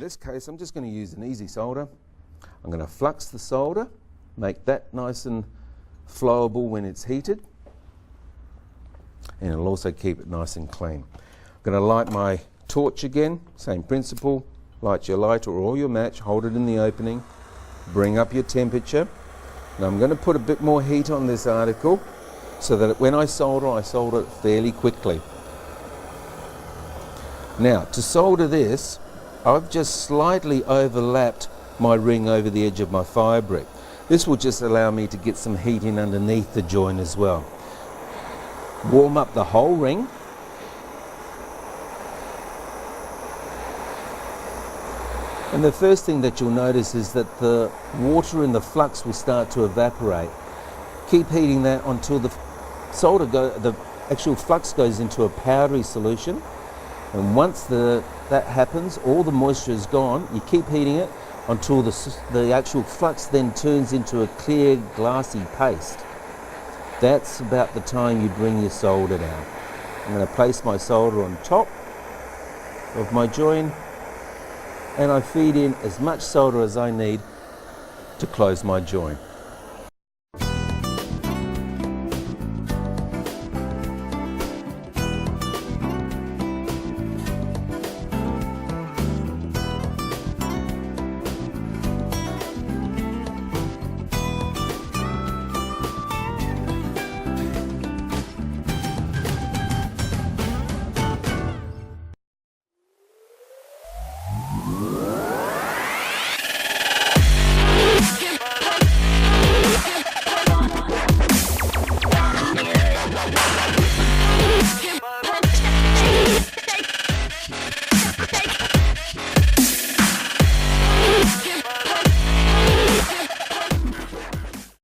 this case, I'm just going to use an easy solder. I'm going to flux the solder, make that nice and flowable when it's heated, and it'll also keep it nice and clean. I'm going to light my torch again, same principle. Light your lighter or your match, hold it in the opening, bring up your temperature. Now I'm going to put a bit more heat on this article so that when I solder it fairly quickly. Now to solder this, I've just slightly overlapped my ring over the edge of my fire brick. This will just allow me to get some heat in underneath the joint as well. Warm up the whole ring. And the first thing that you'll notice is that the water in the flux will start to evaporate. Keep heating that until the actual flux goes into a powdery solution. And once that happens, all the moisture is gone. You keep heating it until the actual flux then turns into a clear, glassy paste. That's about the time you bring your solder down. I'm going to place my solder on top of my joint, and I feed in as much solder as I need to close my joint.